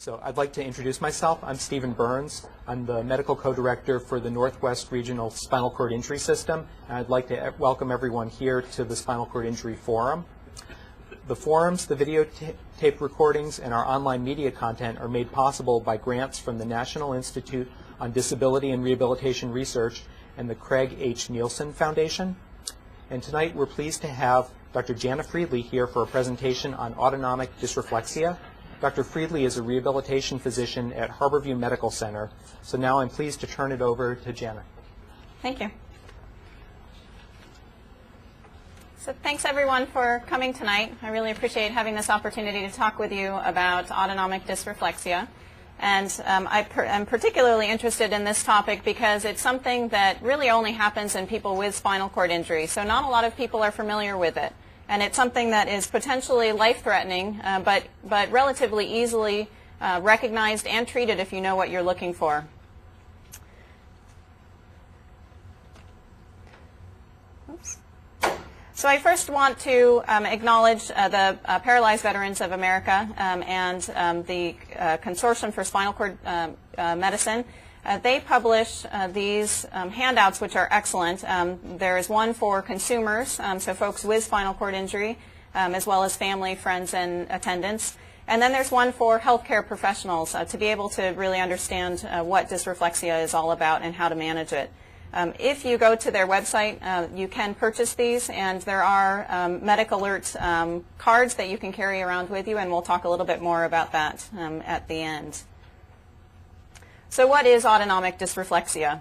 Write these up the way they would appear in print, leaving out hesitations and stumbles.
So I'd like to introduce myself. I'm Stephen Burns. I'm the medical co-director for the Northwest Regional Spinal Cord Injury System, and I'd like to welcome everyone here to the Spinal Cord Injury Forum. The forums, the videotape recordings, and our online media content are made possible by grants from the National Institute on Disability and Rehabilitation Research and the Craig H. Nielsen Foundation. And tonight we're pleased to have Dr. Janna Friedly here for a presentation on autonomic dysreflexia. Dr. Friedly is a rehabilitation physician at Harborview Medical Center. So now I'm pleased to turn it over to Janna. Thank you. So thanks everyone for coming tonight. I really appreciate having this opportunity to talk with you about autonomic dysreflexia. And I'm particularly interested in this topic because it's something that really only happens in people with spinal cord injury. So not a lot of people are familiar with it. And it's something that is potentially life-threatening, but relatively easily recognized and treated if you know what you're looking for. Oops. So I first want to acknowledge the Paralyzed Veterans of America and the Consortium for Spinal Cord Medicine. They publish these handouts, which are excellent. There is one for consumers, so folks with spinal cord injury, as well as family, friends, and attendants. And then there's one for healthcare professionals to be able to really understand what dysreflexia is all about and how to manage it. If you go to their website, you can purchase these, and there are medic alert cards that you can carry around with you, and we'll talk a little bit more about that at the end. So what is autonomic dysreflexia?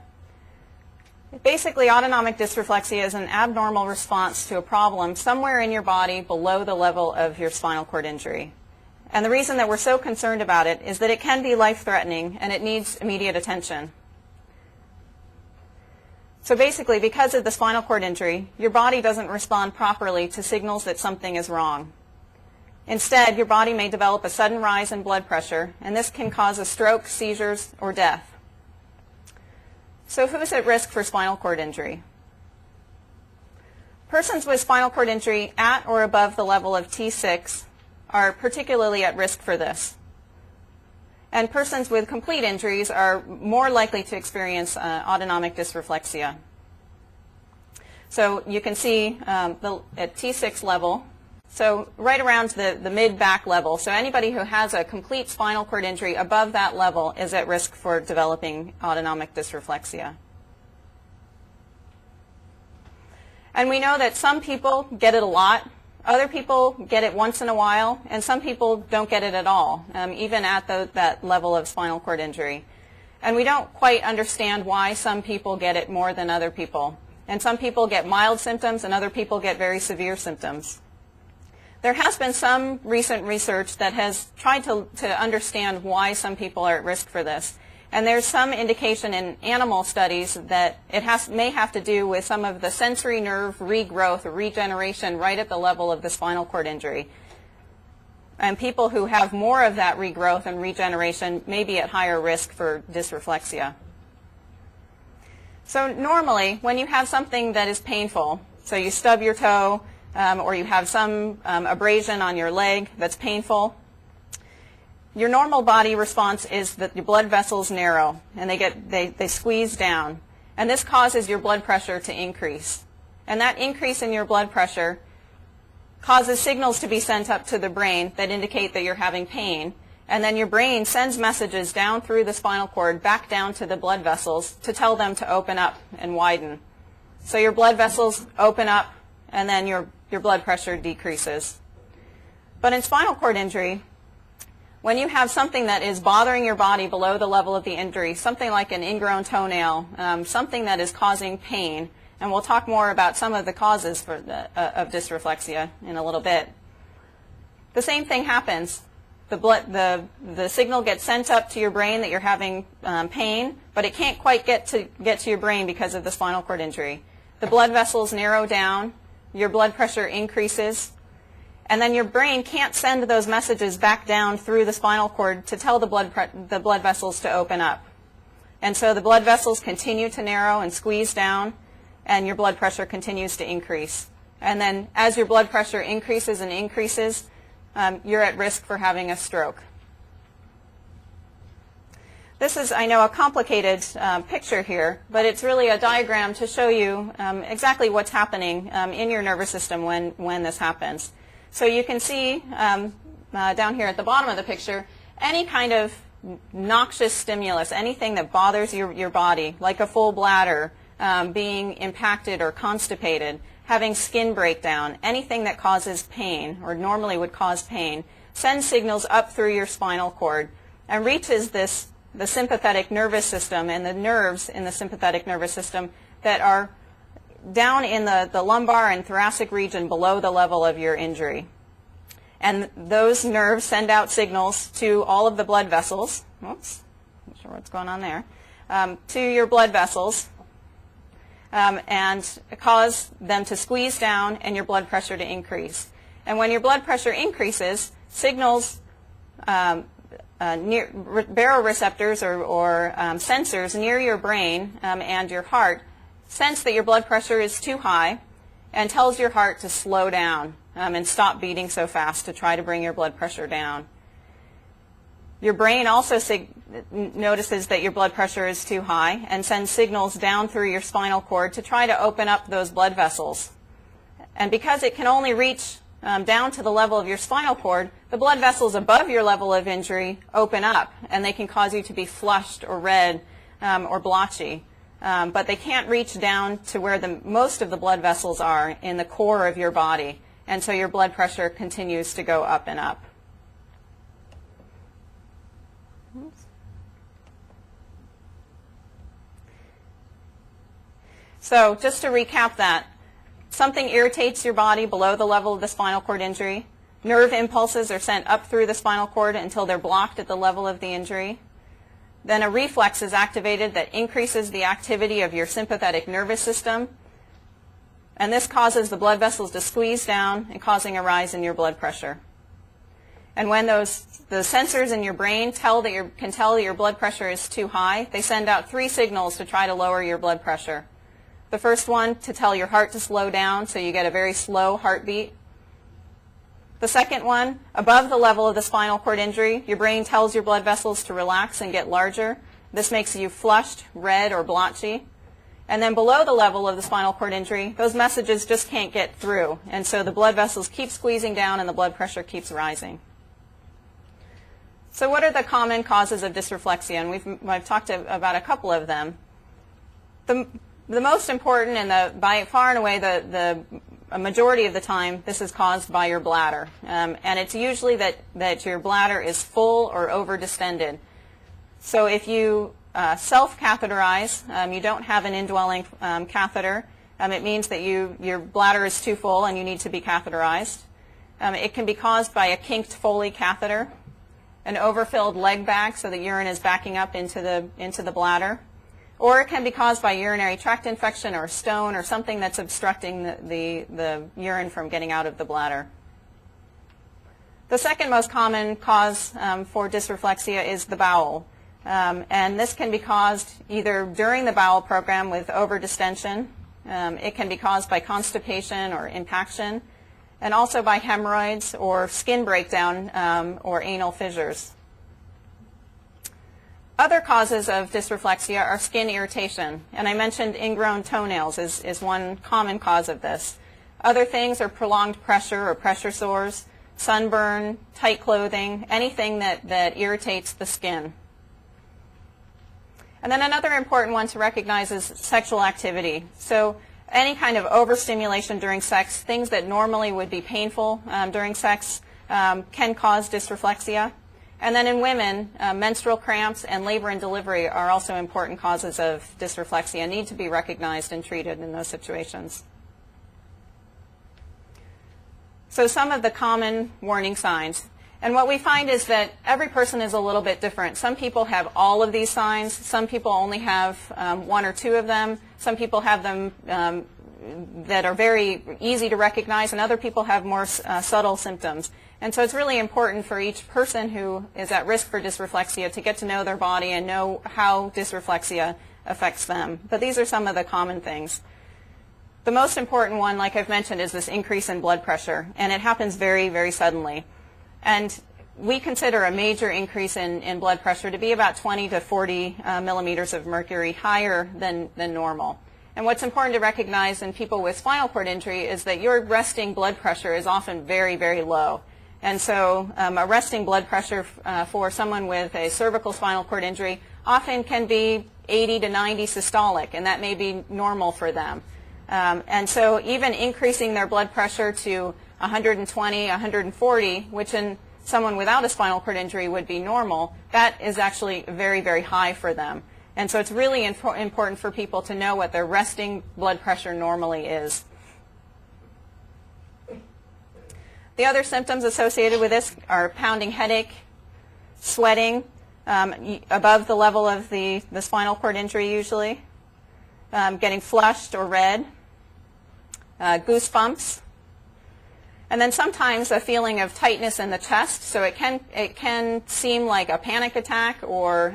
Basically, autonomic dysreflexia is an abnormal response to a problem somewhere in your body below the level of your spinal cord injury. And the reason that we're so concerned about it is that it can be life-threatening and it needs immediate attention. So basically, because of the spinal cord injury, your body doesn't respond properly to signals that something is wrong. Instead, your body may develop a sudden rise in blood pressure, and this can cause a stroke, seizures, or death. So who's at risk for spinal cord injury? Persons with spinal cord injury at or above the level of T6 are particularly at risk for this. And persons with complete injuries are more likely to experience autonomic dysreflexia. So you can see at T6 level, so right around the mid-back level. So anybody who has a complete spinal cord injury above that level is at risk for developing autonomic dysreflexia. And we know that some people get it a lot, other people get it once in a while, and some people don't get it at all, even at that level of spinal cord injury. And we don't quite understand why some people get it more than other people. And some people get mild symptoms and other people get very severe symptoms. There has been some recent research that has tried to understand why some people are at risk for this. And there's some indication in animal studies that it may have to do with some of the sensory nerve regrowth or regeneration right at the level of the spinal cord injury. And people who have more of that regrowth and regeneration may be at higher risk for dysreflexia. So normally, when you have something that is painful, so you stub your toe, or you have some abrasion on your leg that's painful, your normal body response is that your blood vessels narrow and they squeeze down. And this causes your blood pressure to increase. And that increase in your blood pressure causes signals to be sent up to the brain that indicate that you're having pain. And then your brain sends messages down through the spinal cord back down to the blood vessels to tell them to open up and widen. So your blood vessels open up, and then your blood pressure decreases. But in spinal cord injury, when you have something that is bothering your body below the level of the injury, something like an ingrown toenail, something that is causing pain, and we'll talk more about some of the causes of dysreflexia in a little bit, the same thing happens. The signal gets sent up to your brain that you're having pain, but it can't quite get to your brain because of the spinal cord injury. The blood vessels narrow down, your blood pressure increases, and then your brain can't send those messages back down through the spinal cord to tell the blood vessels to open up. And so the blood vessels continue to narrow and squeeze down, and your blood pressure continues to increase. And then as your blood pressure increases and increases, you're at risk for having a stroke. This is, I know, a complicated picture here, but it's really a diagram to show you exactly what's happening in your nervous system when this happens. So you can see down here at the bottom of the picture, any kind of noxious stimulus, anything that bothers your body, like a full bladder, being impacted or constipated, having skin breakdown, anything that causes pain or normally would cause pain, sends signals up through your spinal cord and reaches the sympathetic nervous system and the nerves in the sympathetic nervous system that are down in the lumbar and thoracic region below the level of your injury. And those nerves send out signals to all of the blood vessels. Oops, not sure what's going on there. To your blood vessels and cause them to squeeze down and your blood pressure to increase. And when your blood pressure increases, signals, baroreceptors or sensors near your brain and your heart sense that your blood pressure is too high and tells your heart to slow down and stop beating so fast to try to bring your blood pressure down. Your brain also notices that your blood pressure is too high and sends signals down through your spinal cord to try to open up those blood vessels. And because it can only reach down to the level of your spinal cord, the blood vessels above your level of injury open up, and they can cause you to be flushed or red or blotchy. But they can't reach down to where most of the blood vessels are in the core of your body, and so your blood pressure continues to go up and up. So just to recap that, something irritates your body below the level of the spinal cord injury. Nerve impulses are sent up through the spinal cord until they're blocked at the level of the injury. Then a reflex is activated that increases the activity of your sympathetic nervous system. And this causes the blood vessels to squeeze down and causing a rise in your blood pressure. And when the sensors in your brain can tell that your blood pressure is too high, they send out 3 signals to try to lower your blood pressure. The first one to tell your heart to slow down so you get a very slow heartbeat. The second one, above the level of the spinal cord injury, your brain tells your blood vessels to relax and get larger. This makes you flushed, red, or blotchy. And then below the level of the spinal cord injury, those messages just can't get through. And so the blood vessels keep squeezing down and the blood pressure keeps rising. So what are the common causes of dysreflexia? And I've talked about a couple of them. The most important and by far and away a majority of the time, this is caused by your bladder. And it's usually that your bladder is full or over-distended. So if you self-catheterize, you don't have an indwelling catheter, it means that your bladder is too full and you need to be catheterized. It can be caused by a kinked Foley catheter, an overfilled leg bag so that urine is backing up into the bladder. Or it can be caused by urinary tract infection or a stone or something that's obstructing the urine from getting out of the bladder. The second most common cause for dysreflexia is the bowel. And this can be caused either during the bowel program with overdistension. It can be caused by constipation or impaction, and also by hemorrhoids or skin breakdown or anal fissures. Other causes of dysreflexia are skin irritation, and I mentioned ingrown toenails is one common cause of this. Other things are prolonged pressure or pressure sores, sunburn, tight clothing, anything that irritates the skin. And then another important one to recognize is sexual activity. So any kind of overstimulation during sex, things that normally would be painful during sex, can cause dysreflexia. And then in women, menstrual cramps and labor and delivery are also important causes of dysreflexia and need to be recognized and treated in those situations. So some of the common warning signs. And what we find is that every person is a little bit different. Some people have all of these signs. Some people only have 1 or 2 of them. Some people have them that are very easy to recognize, and other people have more subtle symptoms. And so it's really important for each person who is at risk for dysreflexia to get to know their body and know how dysreflexia affects them. But these are some of the common things. The most important one, like I've mentioned, is this increase in blood pressure, and it happens very, very suddenly. And we consider a major increase in blood pressure to be about 20 to 40 millimeters of mercury higher than normal. And what's important to recognize in people with spinal cord injury is that your resting blood pressure is often very, very low. And so a resting blood pressure for someone with a cervical spinal cord injury often can be 80 to 90 systolic, and that may be normal for them. And so even increasing their blood pressure to 120, 140, which in someone without a spinal cord injury would be normal, that is actually very, very high for them. And so it's really important for people to know what their resting blood pressure normally is. The other symptoms associated with this are pounding headache, sweating above the level of the spinal cord injury usually, getting flushed or red, goosebumps, and then sometimes a feeling of tightness in the chest. So it can seem like a panic attack, or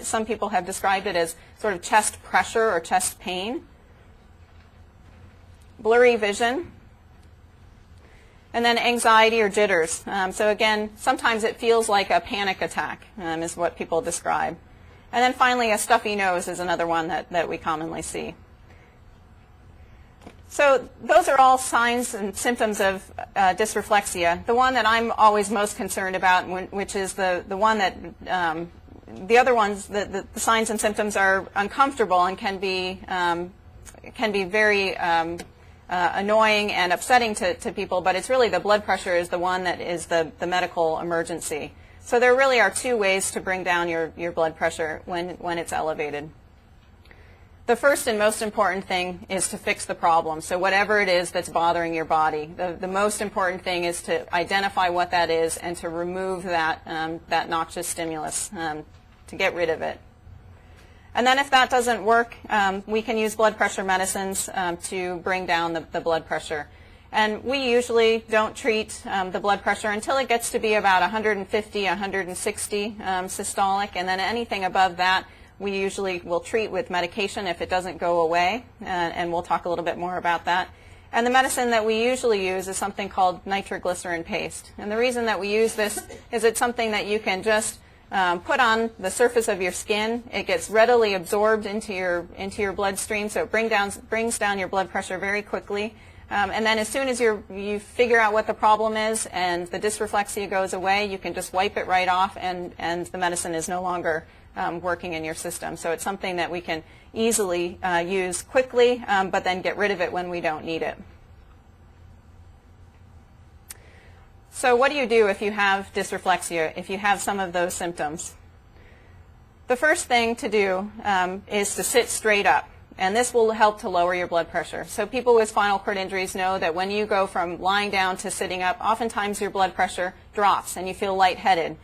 some people have described it as sort of chest pressure or chest pain. Blurry vision. And then anxiety or jitters. So again, sometimes it feels like a panic attack is what people describe. And then finally, a stuffy nose is another one that we commonly see. So those are all signs and symptoms of dysreflexia. The one that I'm always most concerned about, which is the one that the other ones, the signs and symptoms are uncomfortable and can be very annoying and upsetting to people, but it's really the blood pressure is the one that is the medical emergency. So there really are two ways to bring down your blood pressure when it's elevated. The first and most important thing is to fix the problem. So whatever it is that's bothering your body, the most important thing is to identify what that is and to remove that noxious stimulus, to get rid of it. And then if that doesn't work, we can use blood pressure medicines to bring down the blood pressure. And we usually don't treat the blood pressure until it gets to be about 150, 160 systolic, and then anything above that we usually will treat with medication if it doesn't go away, and we'll talk a little bit more about that. And the medicine that we usually use is something called nitroglycerin paste. And the reason that we use this is it's something that you can just put on the surface of your skin. It gets readily absorbed into your bloodstream, so it brings down your blood pressure very quickly. And then as soon as you figure out what the problem is and the dysreflexia goes away, you can just wipe it right off, and the medicine is no longer working in your system. So it's something that we can easily use quickly, but then get rid of it when we don't need it. So what do you do if you have dysreflexia, if you have some of those symptoms? The first thing to do is to sit straight up, and this will help to lower your blood pressure. So people with spinal cord injuries know that when you go from lying down to sitting up, oftentimes your blood pressure drops and you feel lightheaded.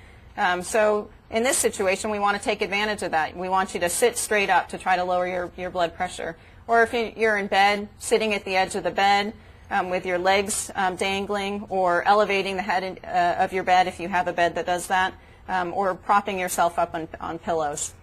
So in this situation, we want to take advantage of that. We want you to sit straight up to try to lower your blood pressure. Or if you're in bed, sitting at the edge of the bed with your legs dangling, or elevating the head of your bed if you have a bed that does that, or propping yourself up on pillows.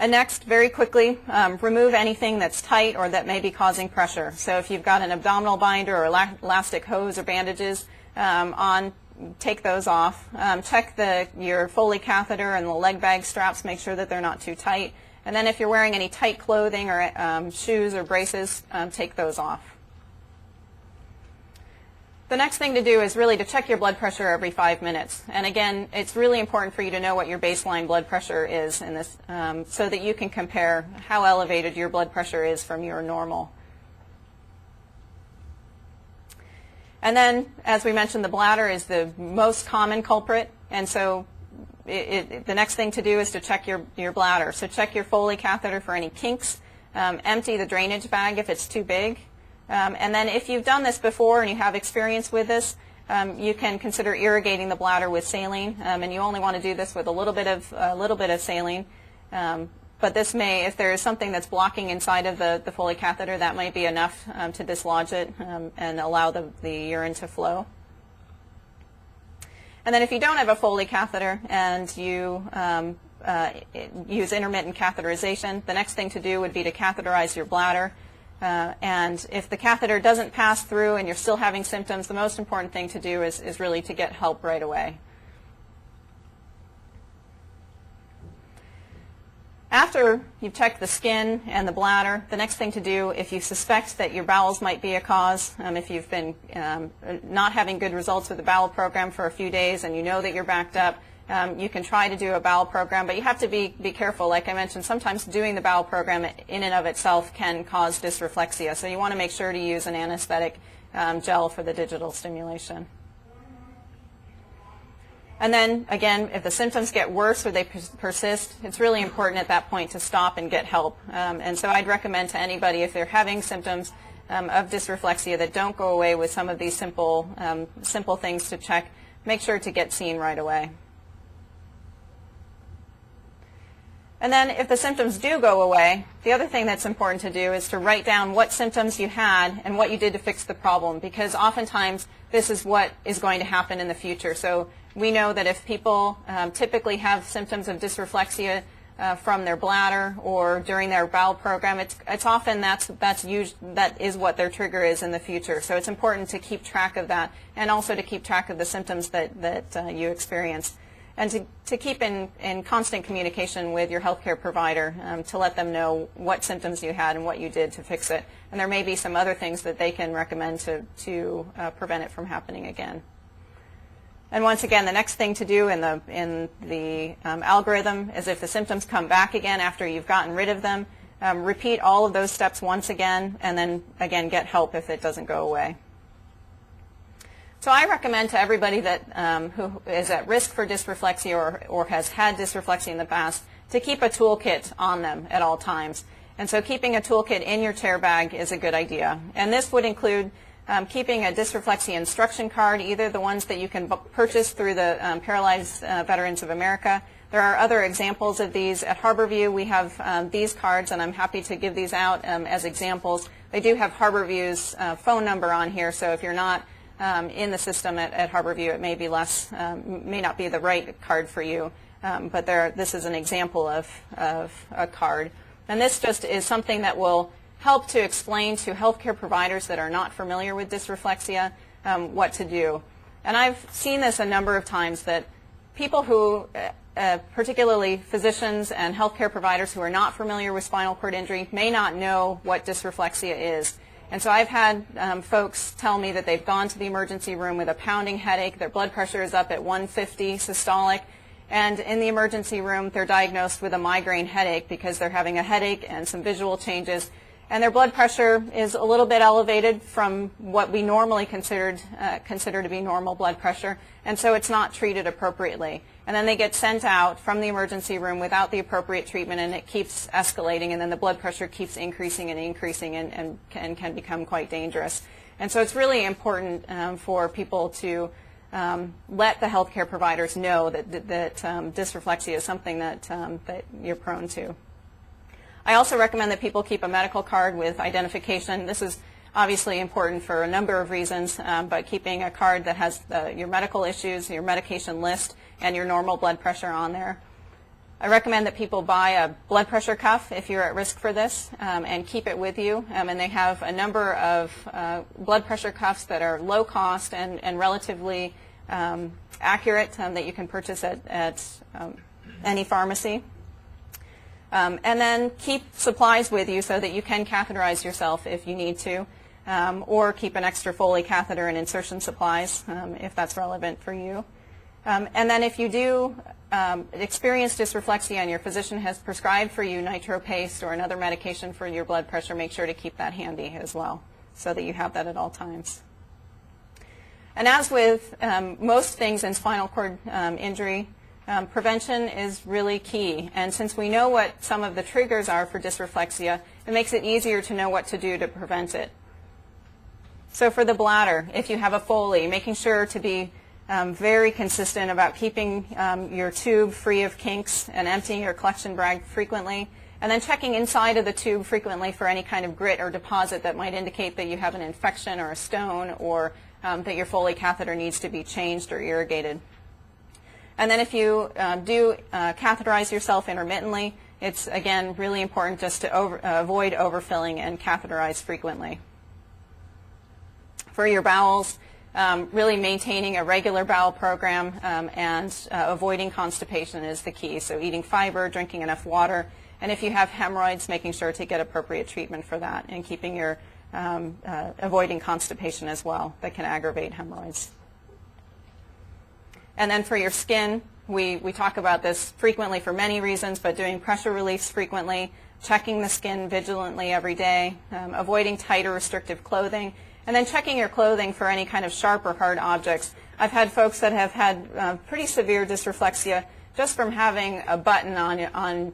And next, very quickly, remove anything that's tight or that may be causing pressure. So if you've got an abdominal binder or elastic hose or bandages on, take those off. Check your Foley catheter and the leg bag straps, make sure that they're not too tight. And then if you're wearing any tight clothing or shoes or braces, take those off. The next thing to do is really to check your blood pressure every 5 minutes. And again, it's really important for you to know what your baseline blood pressure is in this, so that you can compare how elevated your blood pressure is from your normal. And then, as we mentioned, the bladder is the most common culprit, and so the next thing to do is to check your bladder. So check your Foley catheter for any kinks, empty the drainage bag if it's too big, and then if you've done this before and you have experience with this, you can consider irrigating the bladder with saline, and you only want to do this with a little bit of saline. But this may, if there is something that's blocking inside of the Foley catheter, that might be enough to dislodge it and allow the urine to flow. And then if you don't have a Foley catheter and you use intermittent catheterization, the next thing to do would be to catheterize your bladder. And if the catheter doesn't pass through and you're still having symptoms, the most important thing to do is really to get help right away. After you've checked the skin and the bladder, the next thing to do, if you suspect that your bowels might be a cause, if you've been not having good results with the bowel program for a few days and you know that you're backed up, you can try to do a bowel program, but you have to be careful. Like I mentioned, sometimes doing the bowel program in and of itself can cause dysreflexia, so you want to make sure to use an anesthetic gel for the digital stimulation. And then, again, if the symptoms get worse or they persist, it's really important at that point to stop and get help. And so I'd recommend to anybody, if they're having symptoms of dysreflexia that don't go away with some of these simple things to check, make sure to get seen right away. And then if the symptoms do go away, the other thing that's important to do is to write down what symptoms you had and what you did to fix the problem, because oftentimes this is what is going to happen in the future. So we know that if people typically have symptoms of dysreflexia from their bladder or during their bowel program, it's often that is what their trigger is in the future. So it's important to keep track of that and also to keep track of the symptoms that you experience. And to keep in constant communication with your healthcare provider to let them know what symptoms you had and what you did to fix it. And there may be some other things that they can recommend to prevent it from happening again. And once again, the next thing to do in the algorithm is if the symptoms come back again after you've gotten rid of them, repeat all of those steps once again, and then again get help if it doesn't go away. So I recommend to everybody that who is at risk for dysreflexia or has had dysreflexia in the past to keep a toolkit on them at all times. And so keeping a toolkit in your chair bag is a good idea. And this would include keeping a dysreflexia instruction card, either the ones that you can purchase through the Paralyzed Veterans of America. There are other examples of these. At Harborview, we have these cards, and I'm happy to give these out as examples. They do have Harborview's phone number on here, so if you're not in the system at Harborview, it may be may not be the right card for you, but this is an example of a card. And this just is something that will help to explain to healthcare providers that are not familiar with dysreflexia what to do. And I've seen this a number of times, that people who, particularly physicians and healthcare providers who are not familiar with spinal cord injury, may not know what dysreflexia is. And so I've had folks tell me that they've gone to the emergency room with a pounding headache, their blood pressure is up at 150 systolic, and in the emergency room they're diagnosed with a migraine headache because they're having a headache and some visual changes, and their blood pressure is a little bit elevated from what we normally consider to be normal blood pressure, and so it's not treated appropriately. And then they get sent out from the emergency room without the appropriate treatment, and it keeps escalating, and then the blood pressure keeps increasing and increasing and can become quite dangerous. And so it's really important for people to let the healthcare providers know that dysreflexia is something that you're prone to. I also recommend that people keep a medical card with identification. This is obviously important for a number of reasons, but keeping a card that has your medical issues, your medication list, and your normal blood pressure on there. I recommend that people buy a blood pressure cuff if you're at risk for this, and keep it with you. And they have a number of blood pressure cuffs that are low cost and relatively accurate that you can purchase at any pharmacy. And then keep supplies with you so that you can catheterize yourself if you need to, or keep an extra Foley catheter and insertion supplies if that's relevant for you. And then if you do experience dysreflexia and your physician has prescribed for you nitro paste or another medication for your blood pressure, make sure to keep that handy as well so that you have that at all times. And as with most things in spinal cord injury, prevention is really key. And since we know what some of the triggers are for dysreflexia, it makes it easier to know what to do to prevent it. So for the bladder, if you have a Foley, making sure to be very consistent about keeping your tube free of kinks and emptying your collection bag frequently, and then checking inside of the tube frequently for any kind of grit or deposit that might indicate that you have an infection or a stone, or that your Foley catheter needs to be changed or irrigated. And then if you do catheterize yourself intermittently, it's, again, really important just to avoid overfilling and catheterize frequently. For your bowels, really maintaining a regular bowel program and avoiding constipation is the key. So eating fiber, drinking enough water, and if you have hemorrhoids, making sure to get appropriate treatment for that and keeping your avoiding constipation as well that can aggravate hemorrhoids. And then for your skin, we talk about this frequently for many reasons, but doing pressure reliefs frequently, checking the skin vigilantly every day, avoiding tight or restrictive clothing, and then checking your clothing for any kind of sharp or hard objects. I've had folks that have had pretty severe dysreflexia just from having a button on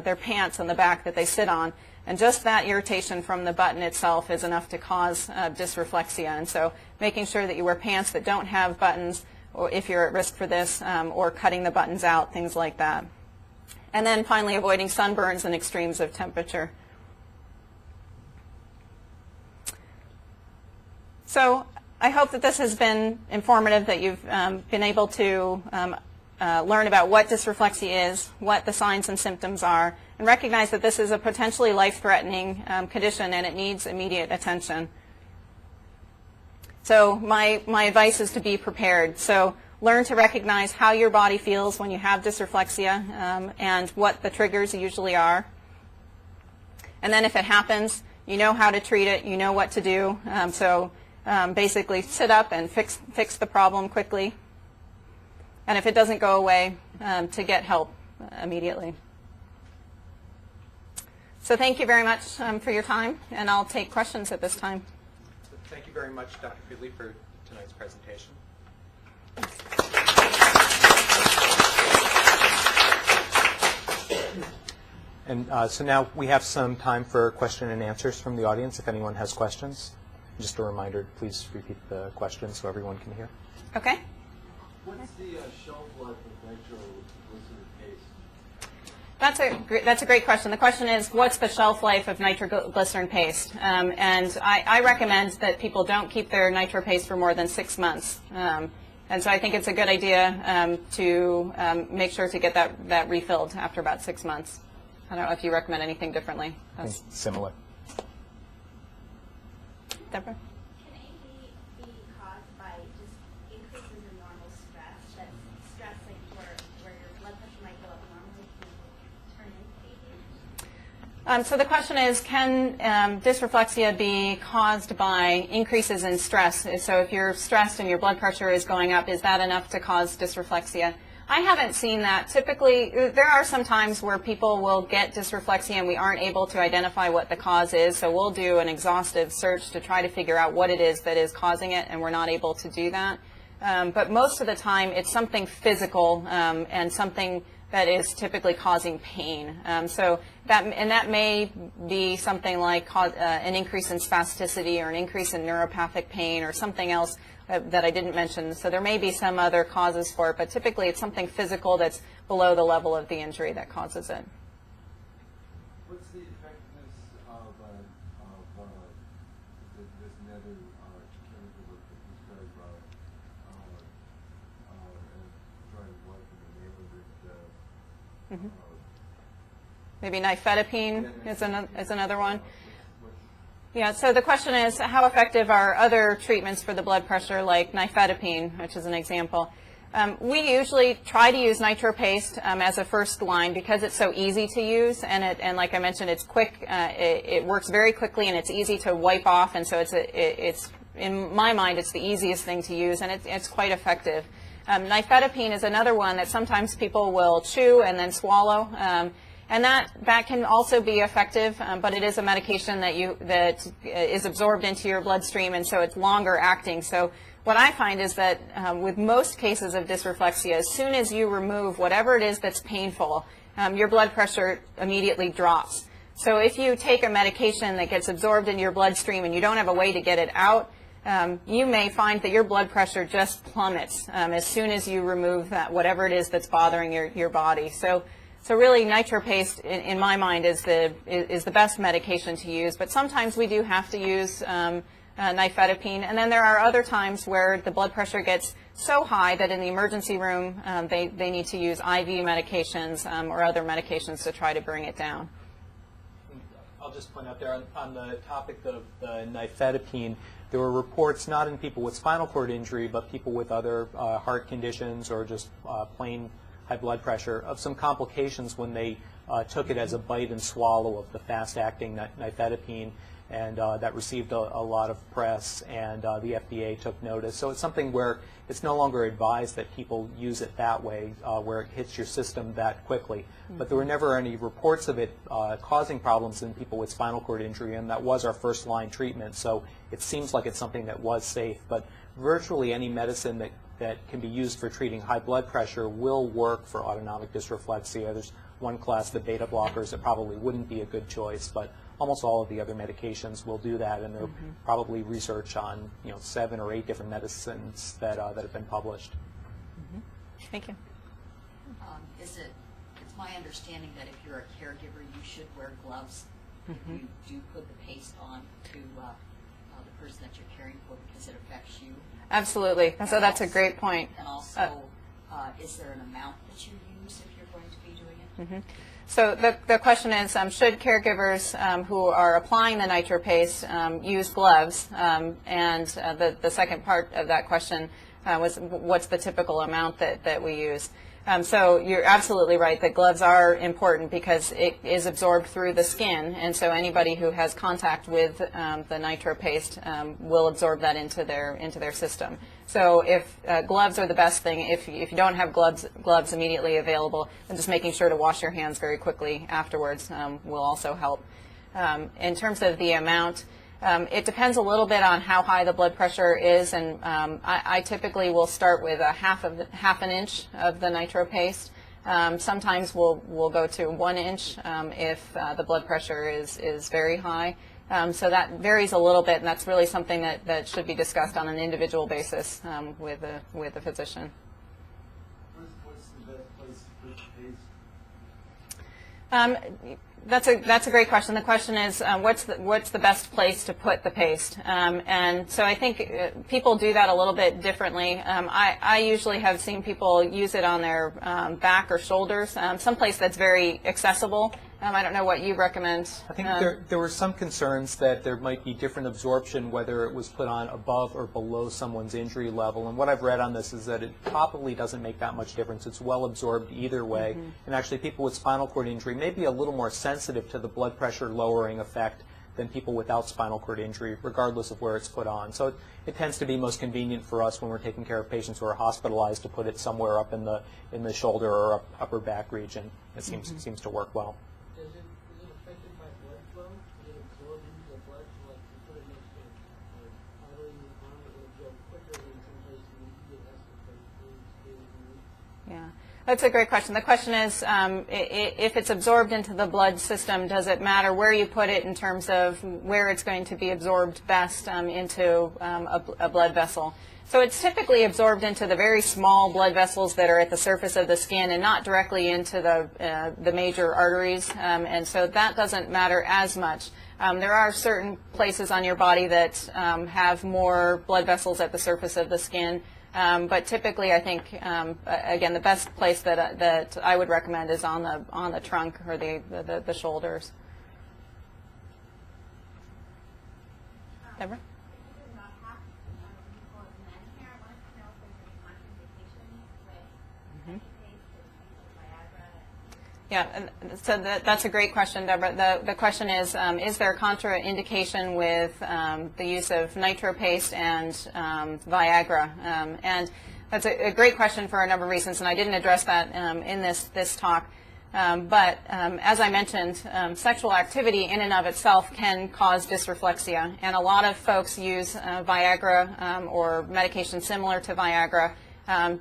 their pants on the back that they sit on. And just that irritation from the button itself is enough to cause dysreflexia. And so making sure that you wear pants that don't have buttons, or if you're at risk for this, or cutting the buttons out, things like that. And then finally avoiding sunburns and extremes of temperature. So I hope that this has been informative, that you've been able to learn about what dysreflexia is, what the signs and symptoms are, and recognize that this is a potentially life-threatening condition and it needs immediate attention. So my advice is to be prepared. So learn to recognize how your body feels when you have dysreflexia and what the triggers usually are. And then if it happens, you know how to treat it, you know what to do. Basically sit up and fix the problem quickly. And if it doesn't go away, to get help immediately. So thank you very much for your time, and I'll take questions at this time. Thank you very much, Dr. Friedly, for tonight's presentation. And so now we have some time for question and answers from the audience if anyone has questions. Just a reminder, please repeat the question so everyone can hear. Okay. What's the shelf life of nitroglycerin paste? That's a great question. The question is, what's the shelf life of nitroglycerin paste? And I recommend that people don't keep their nitro paste for more than 6 months. And so I think it's a good idea to make sure to get that refilled after about 6 months. I don't know if you recommend anything differently. I think similar. Deborah? Can AD be caused by just increases in normal stress? That stress, like where your blood pressure might go up normally, can turn into AD? So the question is, can dysreflexia be caused by increases in stress? So if you're stressed and your blood pressure is going up, is that enough to cause dysreflexia? I haven't seen that. Typically, there are some times where people will get dysreflexia and we aren't able to identify what the cause is, so we'll do an exhaustive search to try to figure out what it is that is causing it, and we're not able to do that. But most of the time, it's something physical and something that is typically causing pain. So that may be something like an increase in spasticity or an increase in neuropathic pain or something else that I didn't mention. So there may be some other causes for it, but typically it's something physical that's below the level of the injury that causes it. What's the effectiveness of this nether chemical that's described by trying to wipe in the neighborhood? Maybe nifedipine is another one. Yeah, so the question is, how effective are other treatments for the blood pressure, like nifedipine, which is an example? We usually try to use nitro paste as a first line because it's so easy to use, and like I mentioned, it's quick. It works very quickly, and it's easy to wipe off, and so it's in my mind, it's the easiest thing to use, and it's quite effective. Nifedipine is another one that sometimes people will chew and then swallow. And that can also be effective, but it is a medication that is absorbed into your bloodstream, and so it's longer acting. So what I find is that with most cases of dysreflexia, as soon as you remove whatever it is that's painful, your blood pressure immediately drops. So if you take a medication that gets absorbed into your bloodstream and you don't have a way to get it out, you may find that your blood pressure just plummets as soon as you remove that whatever it is that's bothering your body. So really, nitro paste, in my mind, is the best medication to use. But sometimes we do have to use nifedipine, and then there are other times where the blood pressure gets so high that in the emergency room they need to use IV medications or other medications to try to bring it down. I'll just point out there on the topic of the nifedipine, there were reports not in people with spinal cord injury, but people with other heart conditions or just plain high blood pressure of some complications when they took it as a bite and swallow of the fast-acting nifedipine, and that received a lot of press, and the FDA took notice. So it's something where it's no longer advised that people use it that way, where it hits your system that quickly. But there were never any reports of it causing problems in people with spinal cord injury, and that was our first-line treatment. So it seems like it's something that was safe. But virtually any medicine that can be used for treating high blood pressure will work for autonomic dysreflexia. There's one class, the beta blockers, that probably wouldn't be a good choice, but almost all of the other medications will do that, and there's probably research on 7 or 8 different medicines that have been published. Thank you. It's my understanding that if you're a caregiver, you should wear gloves if you do put the paste on to the person that you're caring for, because it affects you. Absolutely. So that's a great point. And also, is there an amount that you use if you're going to be doing it? So the question is, should caregivers who are applying the nitro paste use gloves? And the second part of that question was, what's the typical amount that we use? So you're absolutely right that gloves are important because it is absorbed through the skin, and so anybody who has contact with the nitro paste will absorb that into their system. So if gloves are the best thing, if you don't have gloves immediately available, then just making sure to wash your hands very quickly afterwards will also help. In terms of the amount, it depends a little bit on how high the blood pressure is, and I typically will start with half an inch of the nitro paste. Sometimes we'll go to 1 inch if the blood pressure is very high. So that varies a little bit, and that's really something that should be discussed on an individual basis with a physician. What's the best place to put the paste? That's a great question. The question is, what's the best place to put the paste? And so I think people do that a little bit differently. I usually have seen people use it on their back or shoulders, someplace that's very accessible. I don't know what you recommend. I think there were some concerns that there might be different absorption whether it was put on above or below someone's injury level. And what I've read on this is that it probably doesn't make that much difference. It's well absorbed either way. And actually people with spinal cord injury may be a little more sensitive to the blood pressure lowering effect than people without spinal cord injury, regardless of where it's put on. So it tends to be most convenient for us when we're taking care of patients who are hospitalized to put it somewhere up in the shoulder or upper back region. It seems to work well. Is it affected by blood flow? Is it absorbed into the blood? So like you put it next to an artery in your arm, it will absorb quicker than someplace you get estrogen. Yeah, that's a great question. The question is, if it's absorbed into the blood system, does it matter where you put it in terms of where it's going to be absorbed best into a blood vessel? So it's typically absorbed into the very small blood vessels that are at the surface of the skin and not directly into the major arteries, and so that doesn't matter as much. There are certain places on your body that have more blood vessels at the surface of the skin, but typically I think, again, the best place that I would recommend is on the trunk or the shoulders. Deborah? Yeah, and so that's a great question, Deborah. The question is there contraindication with the use of nitro paste and Viagra? And that's a great question for a number of reasons, and I didn't address that in this talk. But as I mentioned, sexual activity in and of itself can cause dysreflexia, and a lot of folks use Viagra or medication similar to Viagra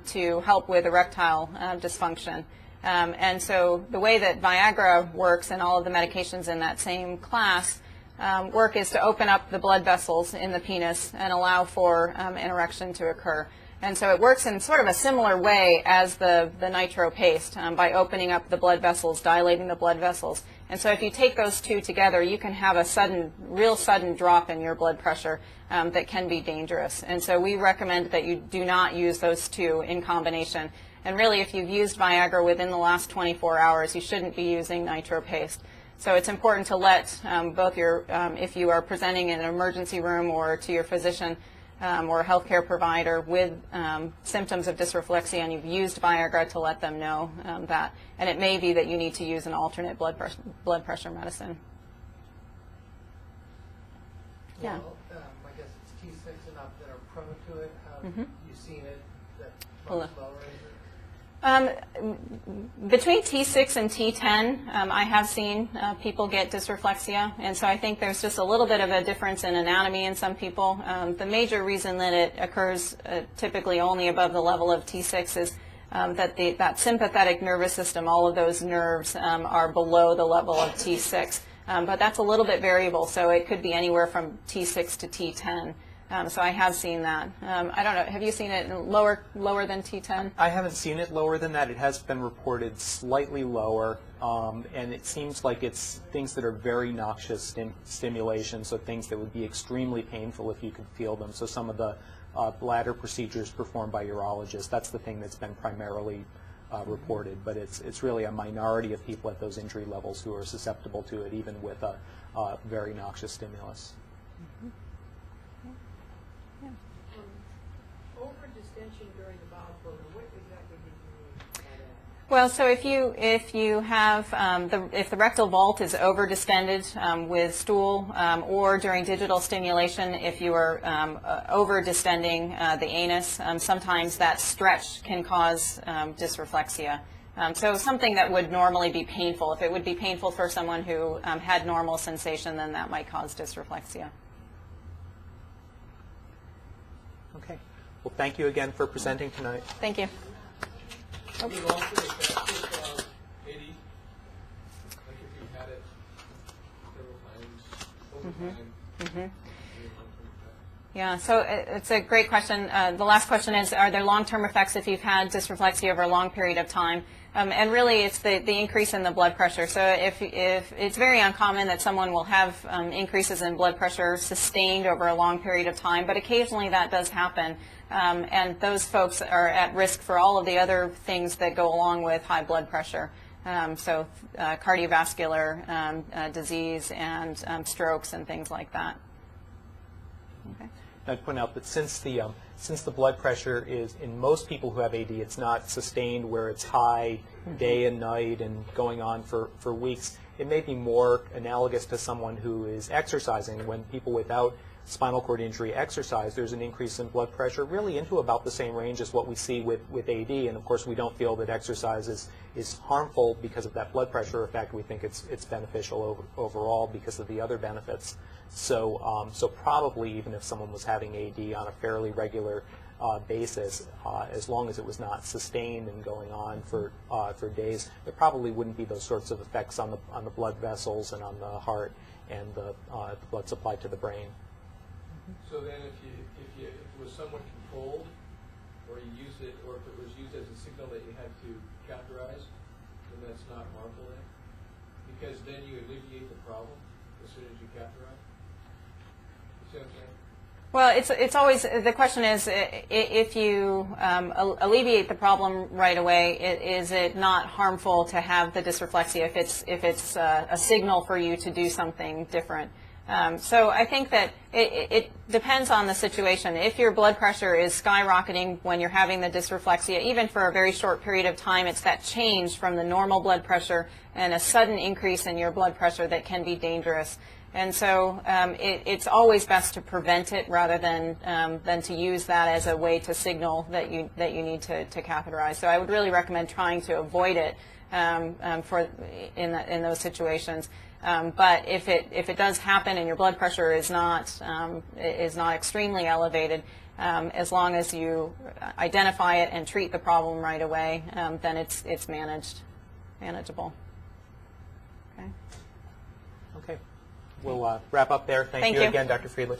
to help with erectile dysfunction. And so the way that Viagra works and all of the medications in that same class work is to open up the blood vessels in the penis and allow for an erection to occur. And so it works in sort of a similar way as the nitro paste by opening up the blood vessels, dilating the blood vessels. And so if you take those two together, you can have a real sudden drop in your blood pressure that can be dangerous. And so we recommend that you do not use those two in combination. And really, if you've used Viagra within the last 24 hours, you shouldn't be using nitro paste. So it's important to let both your, if you are presenting in an emergency room or to your physician or a healthcare provider with symptoms of dysreflexia and you've used Viagra, to let them know that. And it may be that you need to use an alternate blood pressure medicine. Yeah. Well, I guess it's T6 and up that are prone to it. Have Mhm. you seen it that Hello. much lower, is it? Between T6 and T10, I have seen people get dysreflexia, and so I think there's just a little bit of a difference in anatomy in some people. The major reason that it occurs typically only above the level of T6 is that sympathetic nervous system, all of those nerves are below the level of T6. But that's a little bit variable, so it could be anywhere from T6 to T10. So I have seen that. I don't know, have you seen it lower than T10? I haven't seen it lower than that. It has been reported slightly lower, and it seems like it's things that are very noxious stimulation, so things that would be extremely painful if you could feel them. So some of the bladder procedures performed by urologists, that's the thing that's been primarily reported, but it's really a minority of people at those injury levels who are susceptible to it, even with a very noxious stimulus. Mm-hmm. Over-distension during the bowel program, what exactly do you mean by that? Well, so if you have if the rectal vault is over distended with stool or during digital stimulation, if you are over distending the anus, sometimes that stretch can cause dysreflexia. So something that would normally be painful, if it would be painful for someone who had normal sensation, then that might cause dysreflexia. Okay. Well, thank you again for presenting tonight. Thank you. Can you also effective AD? Like if you've had it several times over time? Mm-hmm. Yeah, so it's a great question. The last question is, are there long-term effects if you've had dysreflexia over a long period of time? And really, it's the increase in the blood pressure. So if it's very uncommon that someone will have increases in blood pressure sustained over a long period of time, but occasionally that does happen. And those folks are at risk for all of the other things that go along with high blood pressure. So cardiovascular disease and strokes and things like that. Okay. I'd point out that since the blood pressure is, in most people who have AD, it's not sustained where it's high day and night and going on for weeks. It may be more analogous to someone who is exercising. When people without spinal cord injury exercise, there's an increase in blood pressure really into about the same range as what we see with AD. And of course, we don't feel that exercise is harmful because of that blood pressure effect. We think it's beneficial overall because of the other benefits. So probably even if someone was having AD on a fairly regular basis, as long as it was not sustained and going on for days, there probably wouldn't be those sorts of effects on the blood vessels and on the heart and the blood supply to the brain. So then if it was somewhat controlled, or you used it, or if it was used as a signal that you had to catheterize, then that's not harmful then? Because then you alleviate the problem as soon as you catheterize? You see what I'm saying? Well, it's always, the question is, if you alleviate the problem right away, is it not harmful to have the dysreflexia if it's a signal for you to do something different? So I think that it depends on the situation. If your blood pressure is skyrocketing when you're having the dysreflexia, even for a very short period of time, it's that change from the normal blood pressure and a sudden increase in your blood pressure that can be dangerous. And so it's always best to prevent it rather than to use that as a way to signal that you need to catheterize. So I would really recommend trying to avoid it in those situations. But if it does happen and your blood pressure is not extremely elevated, as long as you identify it and treat the problem right away, then it's manageable. Okay. Okay. We'll wrap up there. Thank you you. again, Dr. Friedly.